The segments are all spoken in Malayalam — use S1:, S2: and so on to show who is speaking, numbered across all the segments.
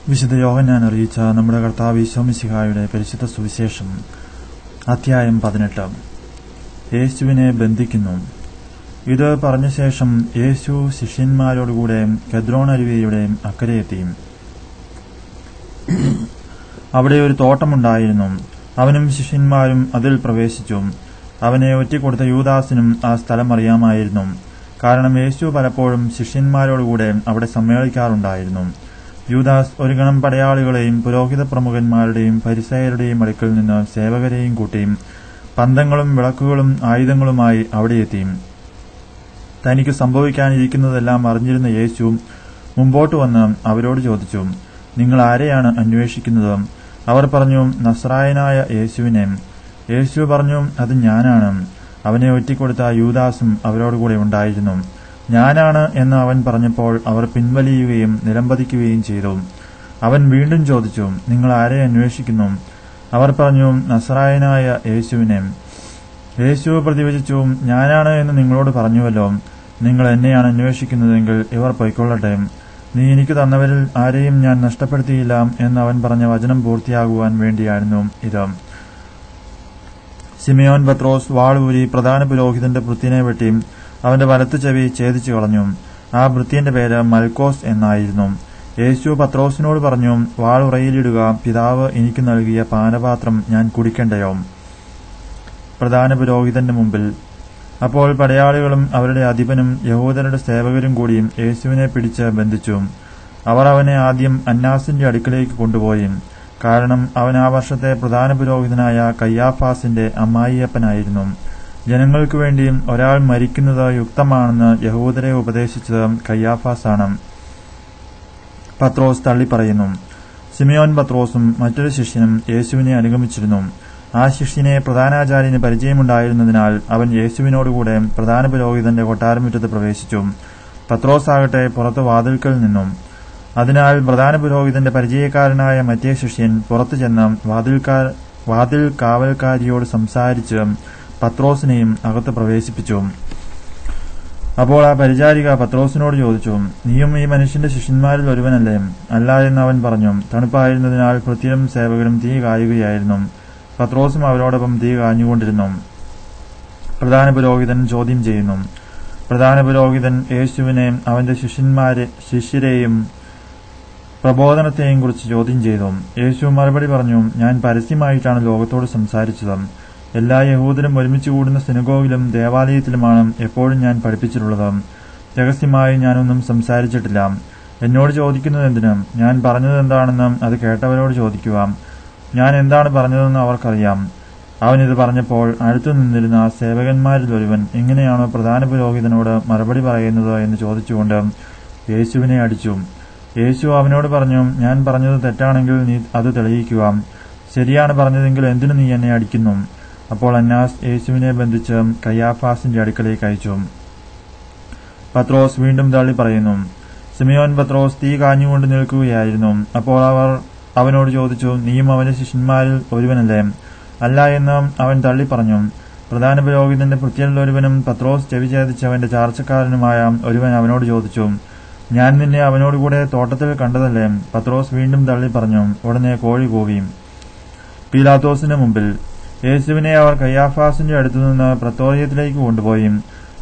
S1: വിശുദ്ധ യോഹന്നാൻ അറിയിച്ച നമ്മുടെ കർത്താവ് ഈശോ മിശിഹായുടെ പരിശുദ്ധ സുവിശേഷം അധ്യായം 18. യേശുവിനെ ബന്ധിക്കുന്നു. ഇത് പറഞ്ഞ ശേഷം യേശു ശിഷ്യന്മാരോടുകൂടെ കെദ്രോൺ അരുവിയുടെ അക്കരെയെത്തി. അവിടെ ഒരു തോട്ടമുണ്ടായിരുന്നു. അവനും ശിഷ്യന്മാരും അതിൽ പ്രവേശിച്ചു. അവനെ ഒറ്റിക്കൊടുത്ത യൂദാസിനും ആ സ്ഥലം അറിയാമായിരുന്നു. കാരണം യേശു പലപ്പോഴും ശിഷ്യന്മാരോടുകൂടെ അവിടെ സമ്മേളിക്കാറുണ്ടായിരുന്നു. യൂദാസ് ഒരു ഗണം പടയാളികളെയും പുരോഹിത പ്രമുഖന്മാരുടെയും ഫരിസയരുടെയും അടുക്കൽ നിന്ന് സേവകരെയും കൂട്ടി പന്തങ്ങളും വിളക്കുകളും ആയുധങ്ങളുമായി അവിടെയെത്തി. തനിക്ക് സംഭവിക്കാനിരിക്കുന്നതെല്ലാം അറിഞ്ഞിരുന്ന യേശു മുമ്പോട്ട് വന്ന് അവരോട് ചോദിച്ചു, നിങ്ങൾ ആരെയാണ് അന്വേഷിക്കുന്നത്? അവർ പറഞ്ഞു, നസ്രായനായ യേശുവിനെ. യേശു പറഞ്ഞു, അത് ഞാനാണ്. അവനെ ഒറ്റിക്കൊടുത്ത യൂദാസും അവരോടുകൂടെ ഉണ്ടായിരുന്നു. ഞാനാണ് എന്ന് അവൻ പറഞ്ഞപ്പോൾ അവർ പിൻവലിയുകയും നിലംപതിക്കുകയും ചെയ്തു. അവൻ വീണ്ടും ചോദിച്ചു, നിങ്ങൾ ആരെ അന്വേഷിക്കുന്നു? അവർ പറഞ്ഞു, നസ്രായനായ യേശുവിനെ. യേശു പ്രതിവചിച്ചു, ഞാനാണ് എന്ന് നിങ്ങളോട് പറഞ്ഞുവല്ലോ. നിങ്ങൾ എന്നെയാണ് അന്വേഷിക്കുന്നതെങ്കിൽ ഇവർ പൊയ്ക്കൊള്ളട്ടെ. നീ എനിക്ക് തന്നവരിൽ ആരെയും ഞാൻ നഷ്ടപ്പെടുത്തിയില്ല എന്ന് അവൻ പറഞ്ഞ വചനം പൂർത്തിയാകുവാൻ വേണ്ടിയായിരുന്നു ഇത്. ശിമയോൻ പത്രോസ് വാളൂരി പ്രധാന പുരോഹിതന്റെ ഭൃത്യനെ വെട്ടി അവന്റെ വലത്തു ചെവി ഛേദിച്ചു കളഞ്ഞു. ആ ഭൃത്യന്റെ പേര് മൽക്കോസ് എന്നായിരുന്നു. യേശു പത്രോസിനോട് പറഞ്ഞു, വാളുറയിലിടുക. പിതാവ് എനിക്ക് നൽകിയ പാനപാത്രം ഞാൻ കുടിക്കണ്ടയോ? പ്രധാന പുരോഹിതന്റെ മുമ്പിൽ. അപ്പോൾ പടയാളികളും അവരുടെ അധിപനും യഹൂദരുടെ സേവകരും കൂടി യേശുവിനെ പിടിച്ച് ബന്ധിച്ചു. അവർ അവനെ ആദ്യം അന്നാസിന്റെ അടുക്കലേക്ക് കൊണ്ടുപോയി. കാരണം അവൻ ആ വർഷത്തെ പ്രധാന പുരോഹിതനായ കയ്യാഫാസിന്റെ അമ്മായിയപ്പനായിരുന്നു. ജനങ്ങൾക്കു വേണ്ടി ഒരാൾ മരിക്കുന്നത് യുക്തമാണെന്ന് യഹൂദരെ ഉപദേശിച്ചത് കയ്യാഫാസാണ്. പത്രോസ് തള്ളിപ്പറയുന്നു. ശിമയോൻ പത്രോസും മറ്റൊരു ശിഷ്യനും യേശുവിനെ അനുഗമിച്ചിരുന്നു. ആ ശിഷ്യനെ പ്രധാനാചാര്യന് പരിചയമുണ്ടായിരുന്നതിനാൽ അവൻ യേശുവിനോടുകൂടെ പ്രധാന പുരോഹിതന്റെ കൊട്ടാരമുറ്റത്ത് പ്രവേശിച്ചു. പത്രോസ് ആകട്ടെ പുറത്ത് വാതിൽക്കൽ നിന്നു. അതിനാൽ പ്രധാന പുരോഹിതന്റെ പരിചയക്കാരനായ മറ്റേ ശിഷ്യൻ പുറത്തു ചെന്ന് വാതിൽ കാവൽക്കാരിയോട് സംസാരിച്ച് പത്രോസിനെയും അകത്ത് പ്രവേശിപ്പിച്ചു. അപ്പോൾ ആ പരിചാരിക പത്രോസിനോട് ചോദിച്ചു, നീയും ഈ മനുഷ്യന്റെ ശിഷ്യന്മാരിൽ ഒരുവനല്ലേ? അല്ല എന്ന് അവൻ പറഞ്ഞു. തണുപ്പായിരുന്നതിനാൽ ഭൃത്യരും സേവകരും തീ കായുകയായിരുന്നു. പത്രോസും അവരോടൊപ്പം തീ കാഞ്ഞുകൊണ്ടിരുന്നു. പ്രധാന പുരോഹിതൻ ചോദ്യം ചെയ്യുന്നു. പ്രധാന പുരോഹിതൻ യേശുവിനെ അവന്റെ ശിഷ്യരെയും പ്രബോധനത്തെയും കുറിച്ച് ചോദ്യം ചെയ്തു. യേശു മറുപടി പറഞ്ഞു, ഞാൻ പരസ്യമായിട്ടാണ് ലോകത്തോട് സംസാരിച്ചത്. എല്ലാ യഹൂദരും ഒരുമിച്ച് കൂടുന്ന സിനഗോഗിലും ദേവാലയത്തിലുമാണ് എപ്പോഴും ഞാൻ പഠിപ്പിച്ചിട്ടുള്ളത്. രഹസ്യമായി ഞാനൊന്നും സംസാരിച്ചിട്ടില്ല. എന്നോട് ചോദിക്കുന്നത് എന്തിന്? ഞാൻ പറഞ്ഞത് എന്താണെന്ന് അത് കേട്ടവരോട് ചോദിക്കുക. ഞാൻ എന്താണ് പറഞ്ഞതെന്ന് അവർക്കറിയാം. അവനിത് പറഞ്ഞപ്പോൾ അടുത്തു നിന്നിരുന്ന സേവകന്മാരിൽ ഒരുവൻ, എങ്ങനെയാണോ പ്രധാന പുരോഹിതനോട് മറുപടി പറയുന്നത് എന്ന് ചോദിച്ചുകൊണ്ട് യേശുവിനെ അടിച്ചു. യേശു അവനോട് പറഞ്ഞു, ഞാൻ പറഞ്ഞത് തെറ്റാണെങ്കിൽ നീ അത് തെളിയിക്കുക. ശരിയാണ് പറഞ്ഞതെങ്കിൽ എന്തിനു നീ എന്നെ അടിക്കുന്നു? അപ്പോൾ അന്നാസ് യേശുവിനെ ബന്ധിച്ച് കയ്യാഫാസിന്റെ അടുക്കലേക്ക് അയച്ചു. പത്രോസ് വീണ്ടും തള്ളി പറയുന്നു. ശിമയോൻ പത്രോസ് തീ കാഞ്ഞുകൊണ്ട് നിൽക്കുകയായിരുന്നു. അപ്പോൾ അവർ അവനോട് ചോദിച്ചു, നീയും അവന്റെ ശിഷ്യന്മാരിൽ ഒരുവനല്ലേ? അല്ല എന്ന് അവൻ തള്ളി പറഞ്ഞു. പ്രധാന പുരോഹിതന്റെ ഭൃത്യരിൽ ഒരുവനും പത്രോസ് ചെവി ഛേദിച്ചവന്റെ ചാർച്ചക്കാരനുമായ ഒരുവൻ അവനോട് ചോദിച്ചു, ഞാൻ നിന്നെ അവനോടുകൂടെ തോട്ടത്തിൽ കണ്ടതല്ലേ? പത്രോസ് വീണ്ടും തള്ളി പറഞ്ഞു. ഉടനെ കോഴി കൂവി. പീലാത്തോസിന്റെ മുമ്പിൽ. യേശുവിനെ അവർ കയ്യാഫാസിന്റെ അടുത്തുനിന്ന് പ്രത്തോറിയത്തിലേക്ക് കൊണ്ടുപോയി.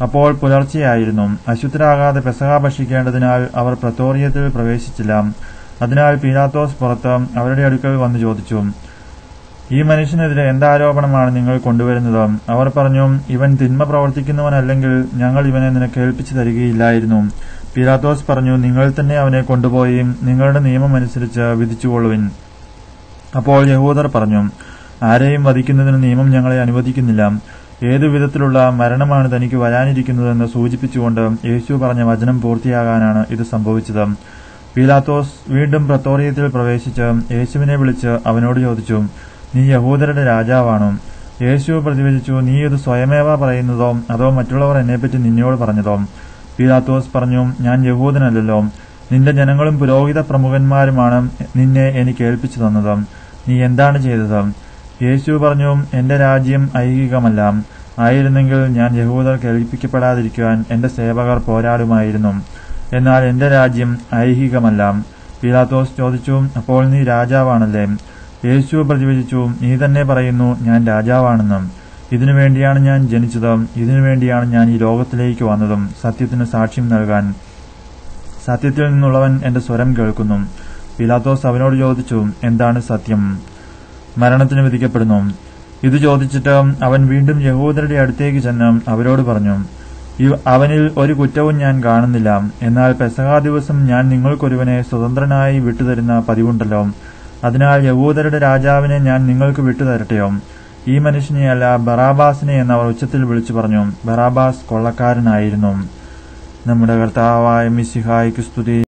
S1: അപ്പോൾ പുലർച്ചെയായിരുന്നു. അശുദ്ധരാകാതെ പെസഹ ഭക്ഷിക്കേണ്ടതിനാൽ അവർ പ്രത്തോറിയത്തിൽ പ്രവേശിച്ചില്ല. അതിനാൽ പീലാത്തോസ് പുറത്ത് അവരുടെ അടുക്കൽ വന്നു ചോദിച്ചു, ഈ മനുഷ്യനെതിരെ എന്താരോപണമാണ് നിങ്ങൾ കൊണ്ടുവരുന്നത്? അവർ പറഞ്ഞു, ഇവൻ തിന്മ പ്രവർത്തിക്കുന്നവനല്ലെങ്കിൽ ഞങ്ങൾ ഇവനെ നിനക്ക് ഏൽപ്പിച്ചു തരികയില്ലായിരുന്നു. പീലാത്തോസ് പറഞ്ഞു, നിങ്ങൾ തന്നെ അവനെ കൊണ്ടുപോയി നിങ്ങളുടെ നിയമമനുസരിച്ച് വിധിച്ചുകൊള്ളുവിൻ. അപ്പോൾ യഹൂദർ പറഞ്ഞു, ആരെയും വധിക്കുന്നതിന് നിയമം ഞങ്ങളെ അനുവദിക്കുന്നില്ല. ഏതു വിധത്തിലുള്ള മരണമാണ് തനിക്ക് വരാനിരിക്കുന്നതെന്ന് സൂചിപ്പിച്ചുകൊണ്ട് യേശു പറഞ്ഞ വചനം പൂർത്തിയാകാനാണ് ഇത് സംഭവിച്ചത്. പീലാത്തോസ് വീണ്ടും പ്രത്തോറിയത്തിൽ പ്രവേശിച്ച് യേശുവിനെ വിളിച്ച് അവനോട് ചോദിച്ചു, നീ യഹൂദരുടെ രാജാവാണോ? യേശു പ്രതിവചിച്ചു, നീ ഇത് സ്വയമേവ പറയുന്നതോ അതോ മറ്റുള്ളവർ എന്നെപ്പറ്റി നിന്നോട് പറഞ്ഞതോ? പീലാത്തോസ് പറഞ്ഞു, ഞാൻ യഹൂദനല്ലല്ലോ. നിന്റെ ജനങ്ങളും പുരോഹിത പ്രമുഖന്മാരുമാണ് നിന്നെ എനിക്ക് ഏൽപ്പിച്ചു തന്നത്. നീ എന്താണ് ചെയ്തത്? യേശു പറഞ്ഞു, എന്റെ രാജ്യം ഐഹികമല്ല. ആയിരുന്നെങ്കിൽ ഞാൻ യഹൂദർ കേൾപ്പിക്കപ്പെടാതിരിക്കുവാൻ എന്റെ സേവകർ പോരാടുമായിരുന്നു. എന്നാൽ എന്റെ രാജ്യം ഐഹികമല്ല. പീലാത്തോസ് ചോദിച്ചു, അപ്പോൾ നീ രാജാവാണല്ലേ? യേശു പ്രതിവചിച്ചു, നീ തന്നെ പറയുന്നു ഞാൻ രാജാവാണെന്നും. ഇതിനുവേണ്ടിയാണ് ഞാൻ ജനിച്ചതും ഇതിനുവേണ്ടിയാണ് ഞാൻ ഈ ലോകത്തിലേക്ക് വന്നതും സത്യത്തിന് സാക്ഷ്യം നൽകാൻ. സത്യത്തിൽ നിന്നുള്ളവൻ എന്റെ സ്വരം കേൾക്കുന്നു. പീലാത്തോസ് അവനോട് ചോദിച്ചു, എന്താണ് സത്യം? മരണത്തിന് വിധിക്കപ്പെടുന്നു. ഇത് ചോദിച്ചിട്ട് അവൻ വീണ്ടും യഹൂദരുടെ അടുത്തേക്ക് ചെന്ന് അവരോട് പറഞ്ഞു, അവനിൽ ഒരു കുറ്റവും ഞാൻ കാണുന്നില്ല. എന്നാൽ പെസഹാ ദിവസം ഞാൻ നിങ്ങൾക്കൊരുവനെ സ്വതന്ത്രനായി വിട്ടുതരുന്ന പതിവുണ്ടല്ലോ. അതിനാൽ യഹൂദരുടെ രാജാവിനെ ഞാൻ നിങ്ങൾക്ക് വിട്ടുതരട്ടെയോ? ഈ മനുഷ്യനെയല്ല, ബറാബാസിനെ എന്ന് അവർ ഉച്ചത്തിൽ വിളിച്ചു പറഞ്ഞു. ബറാബാസ് കൊള്ളക്കാരനായിരുന്നു. നമ്മുടെ കർത്താവായ മിശിഹായ്ക്ക് സ്തുതി.